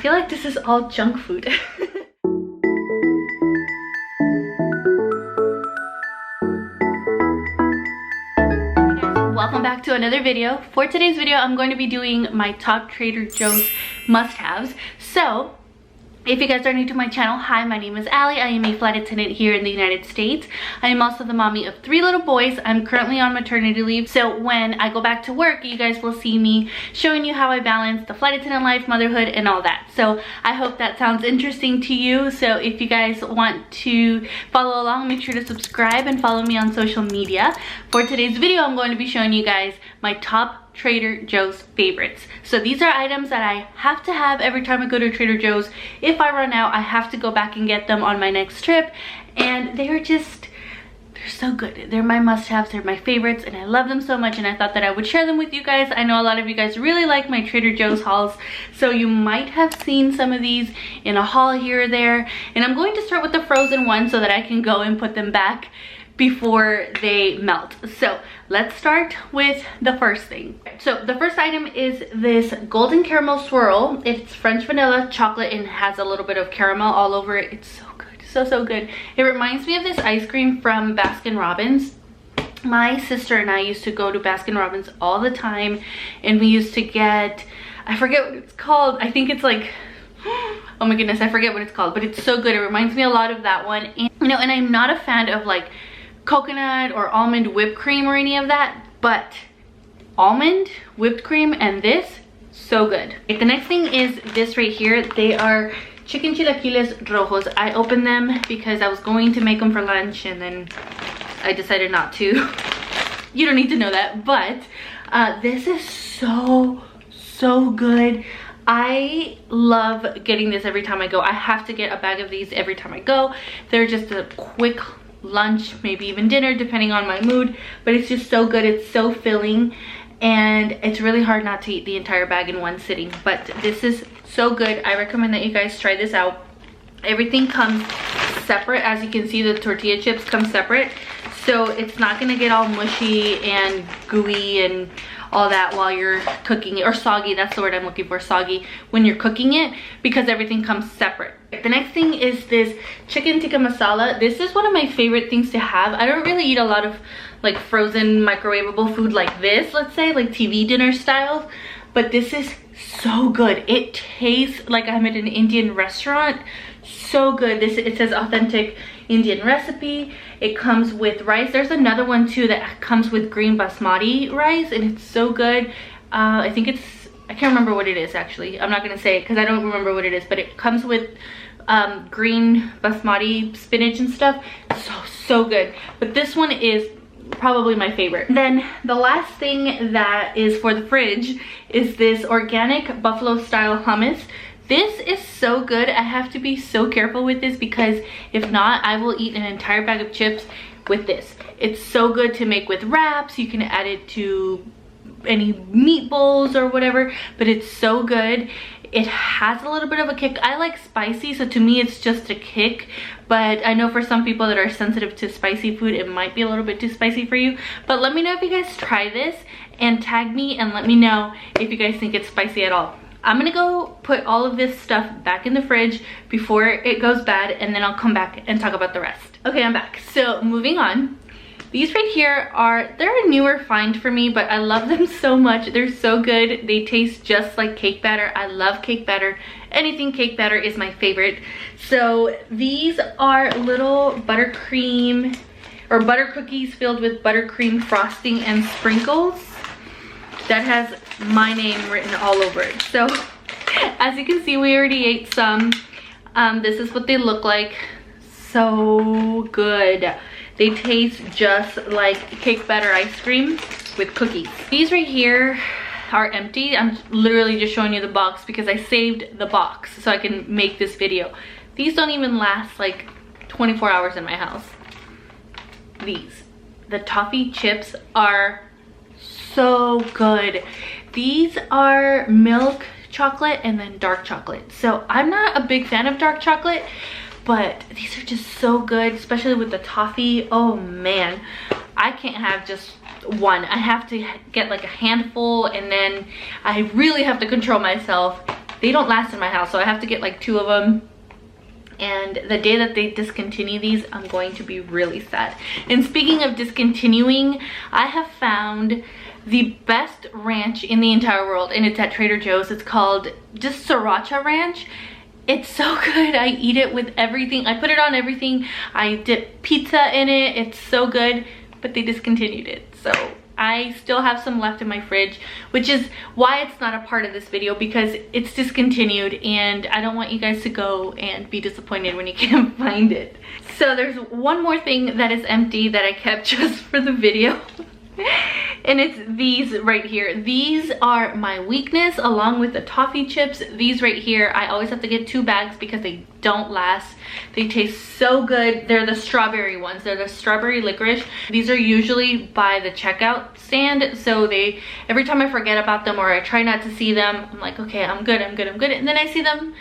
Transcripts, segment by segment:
feel like this is all junk food. Welcome back to another video. For today's video, I'm going to be doing my top Trader Joe's must-haves. So, if you guys are new to my channel, hi, my name is Allie. I am a flight attendant here in the United States. I am also the mommy of 3 little boys. I'm currently on maternity leave. So when I go back to work, you guys will see me showing you how I balance the flight attendant life, motherhood, and all that. So I hope that sounds interesting to you. So if you guys want to follow along, make sure to subscribe and follow me on social media. For today's video, I'm going to be showing you guys my top Trader Joe's favorites. So these are items that I have to have every time I go to Trader Joe's. If I run out, I have to go back and get them on my next trip, and they're so good. They're my must-haves, they're my favorites, and I love them so much, and I thought that I would share them with you guys. I know a lot of you guys really like my Trader Joe's hauls, so you might have seen some of these in a haul here or there, and I'm going to start with the frozen ones so that I can go and put them back before they melt. So let's start with the first thing. So the first item is this golden caramel swirl. It's French vanilla chocolate and has a little bit of caramel all over it. It's so good, so good. It reminds me of this ice cream from Baskin Robbins. My sister and I used to go to Baskin Robbins all the time, and we used to get, I forget what it's called. I think it's like, oh my goodness, I forget what it's called, but it's so good. It reminds me a lot of that one. And you know, and I'm not a fan of like coconut or almond whipped cream or any of that, but almond whipped cream and this, so good. Okay, the next thing is this right here. They are chicken chilaquiles rojos. I opened them because I was going to make them for lunch, and then I decided not to. You don't need to know that, but this is so good. I love getting this every time I go. I have to get a bag of these every time I go. They're just a quick lunch, maybe even dinner, depending on my mood, but it's just so good. It's so filling, and it's really hard not to eat the entire bag in one sitting, but this is so good. I recommend that you guys try this out. Everything comes separate. As you can see, the tortilla chips come separate, so it's not gonna get all mushy and gooey and all that while you're cooking it, or soggy, that's the word I'm looking for, soggy, when you're cooking it, because everything comes separate. The next thing is this chicken tikka masala. This is one of my favorite things to have. I don't really eat a lot of like frozen microwavable food like this, let's say, like TV dinner styles, but this is so good. It tastes like I'm at an Indian restaurant. So good. It says authentic Indian recipe. It comes with rice. There's another one too that comes with green basmati rice, and it's so good. I think it's, I can't remember what it is actually. I'm not gonna say it because I don't remember what it is, but it comes with green basmati spinach and stuff. So good. But this one is probably my favorite. Then the last thing that is for the fridge is this organic buffalo style hummus. This is so good. I have to be so careful with this because if not, I will eat an entire bag of chips with this. It's so good to make with wraps. You can add it to any meatballs or whatever, but it's so good. It has a little bit of a kick. I like spicy, so to me it's just a kick, but I know for some people that are sensitive to spicy food, it might be a little bit too spicy for you. But let me know if you guys try this and tag me and let me know if you guys think it's spicy at all. I'm gonna go put all of this stuff back in the fridge before it goes bad, and then I'll come back and talk about the rest. Okay, I'm back. So moving on. These right here they're a newer find for me, but I love them so much. They're so good. They taste just like cake batter. I love cake batter. Anything cake batter is my favorite. So these are little buttercream or butter cookies filled with buttercream frosting and sprinkles that has my name written all over it. So as you can see, we already ate some. This is what they look like. So good. They taste just like cake batter ice cream with cookies. These right here are empty. I'm literally just showing you the box because I saved the box so I can make this video. These don't even last like 24 hours in my house. The Toffee Chips are so good. These are milk chocolate and then dark chocolate. So I'm not a big fan of dark chocolate, but these are just so good, especially with the toffee. Oh man, I can't have just one. I have to get like a handful, and then I really have to control myself they don't last in my house, so I have to get like 2 of them. And the day that they discontinue these, I'm going to be really sad. And speaking of discontinuing, I have found the best ranch in the entire world, and it's at Trader Joe's. It's called just Sriracha ranch. It's so good. I eat it with everything. I put it on everything. I dip pizza in it. It's so good, but they discontinued it. So I still have some left in my fridge, which is why it's not a part of this video, because it's discontinued and I don't want you guys to go and be disappointed when you can't find it. So there's one more thing that is empty that I kept just for the video. And it's these right here. These are my weakness, along with the Toffee Chips. These right here, I always have to get 2 bags because they don't last. They taste so good. They're the strawberry ones. They're the strawberry licorice. These are usually by the checkout stand, so every time I forget about them or I try not to see them, I'm like, okay, I'm good. And then I see them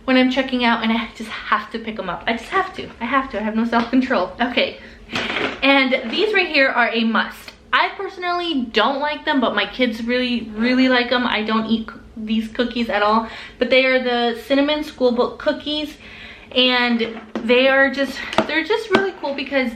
when I'm checking out and I just have to pick them up. I just have to. I have no self-control. Okay, and these right here are a must. I personally don't like them, but my kids really like them. I don't eat these cookies at all, but they are the cinnamon Schoolbook cookies, and they're just really cool because,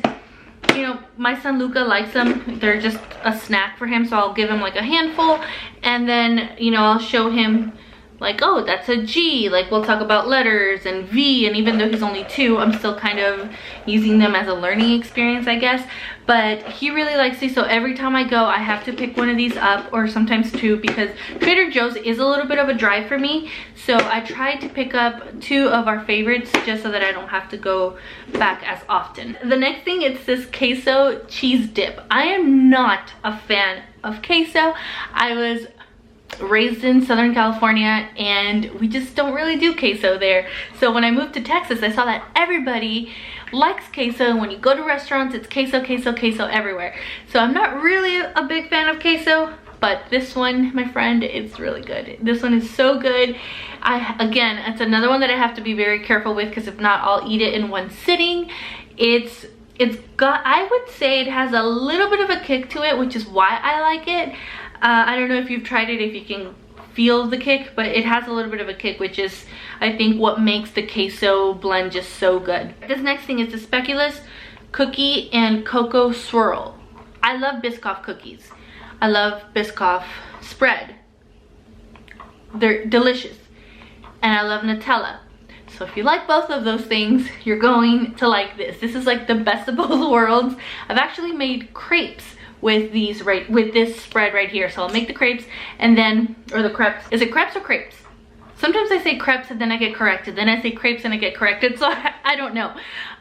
you know, my son Luca likes them. They're just a snack for him, so I'll give him like a handful, and then, you know, I'll show him like, oh, that's a G. Like, we'll talk about letters and V, and even though he's only 2, I'm still kind of using them as a learning experience, I guess. But he really likes these, so every time I go, I have to pick one of these up, or sometimes 2, because Trader Joe's is a little bit of a drive for me. So I tried to pick up 2 of our favorites just so that I don't have to go back as often. The next thing is this queso cheese dip. I am not a fan of queso. I was raised in Southern California and we just don't really do queso there. So when I moved to Texas, I saw that everybody likes queso. When you go to restaurants, it's queso everywhere. So I'm not really a big fan of queso, but this one, my friend, it's really good. This one is so good. Again, it's another one that I have to be very careful with, because if not, I'll eat it in one sitting. It's got, I would say it has a little bit of a kick to it, which is why I like it. I don't know if you've tried it, if you can feel the kick, but it has a little bit of a kick, which is, I think, what makes the queso blend just so good. This next thing is the Speculoos cookie and cocoa swirl. I love Biscoff cookies. I love Biscoff spread. They're delicious. And I love Nutella. So if you like both of those things, you're going to like this. This is like the best of both worlds. I've actually made crepes with these with this spread right here. So I'll make the crepes and then, or the crepes. Is it crepes or crepes? Sometimes I say crepes and then I get corrected. Then I say crepes and I get corrected. So I don't know.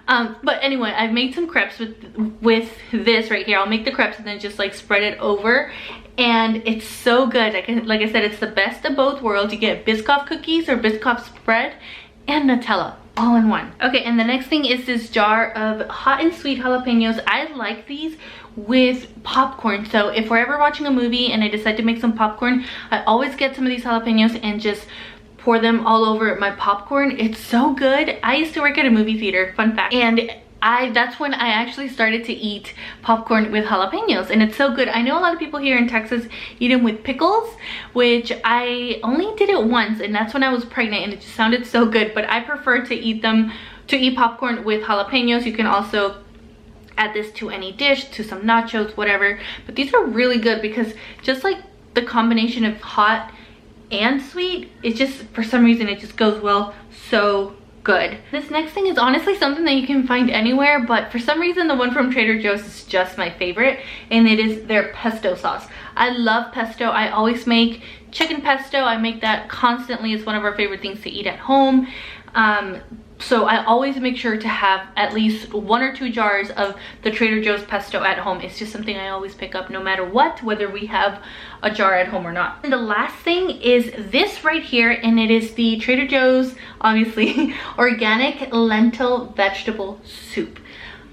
But anyway, I've made some crepes with this right here. I'll make the crepes and then just like spread it over. And it's so good. Like I said, it's the best of both worlds. You get Biscoff cookies or Biscoff spread and Nutella all in one. Okay, and the next thing is this jar of hot and sweet jalapenos. I like these with popcorn. So if we're ever watching a movie and I decide to make some popcorn, I always get some of these jalapenos and just pour them all over my popcorn. It's so good. I used to work at a movie theater, fun fact, and that's when I actually started to eat popcorn with jalapenos, and it's so good. I know a lot of people here in Texas eat them with pickles, which I only did it once, and that's when I was pregnant, and it just sounded so good. But I prefer to eat popcorn with jalapenos. You can also add this to any dish, to some nachos, whatever. But these are really good because just like the combination of hot and sweet, it just, for some reason, it just goes well. So good. This next thing is honestly something that you can find anywhere, but for some reason the one from Trader Joe's is just my favorite, and it is their pesto sauce. I love pesto. I always make chicken pesto. I make that constantly. It's one of our favorite things to eat at home. So I always make sure to have at least 1 or 2 jars of the Trader Joe's pesto at home. It's just something I always pick up no matter what, whether we have a jar at home or not. And the last thing is this right here, and it is the Trader Joe's, obviously, organic lentil vegetable soup.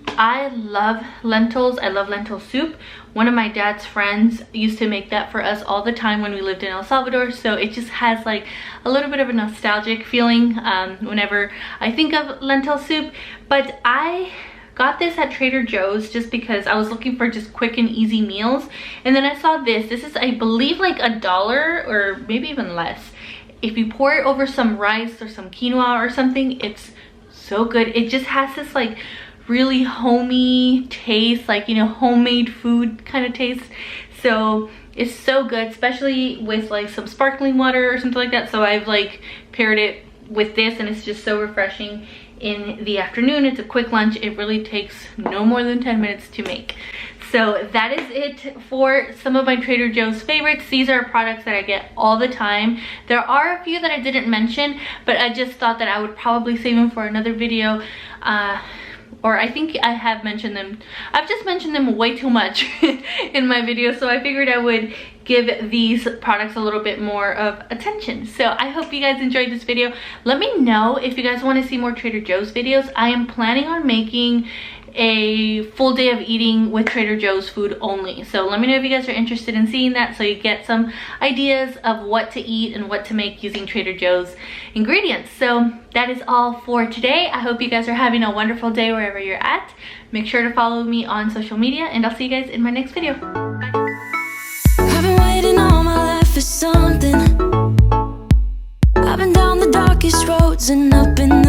I love lentils. I love lentil soup. One of my dad's friends used to make that for us all the time when we lived in El Salvador, so it just has like a little bit of a nostalgic feeling whenever I think of lentil soup. But I got this at Trader Joe's just because I was looking for just quick and easy meals, and then I saw this. This is, I believe, like $1 or maybe even less. if you pour it over some rice or some quinoa or something, it's so good. It just has this like really homey taste, like, you know, homemade food kind of taste. So it's so good, especially with like some sparkling water or something like that. So I've like paired it with this, and it's just so refreshing in the afternoon. It's a quick lunch. It really takes no more than 10 minutes to make. So that is it for some of my Trader Joe's favorites. These are products that I get all the time. There are a few that I didn't mention, but I just thought that I would probably save them for another video. Or I think I have mentioned them. I've just mentioned them way too much in my video, so I figured I would give these products a little bit more of attention. So I hope you guys enjoyed this video. Let me know if you guys want to see more Trader Joe's videos. I am planning on making a full day of eating with Trader Joe's food only. So let me know if you guys are interested in seeing that, so you get some ideas of what to eat and what to make using Trader Joe's ingredients. So that is all for today. I hope you guys are having a wonderful day wherever you're at. Make sure to follow me on social media, and I'll see you guys in my next video. Bye. I've been waiting all my life for something. I've been down the darkest roads and up in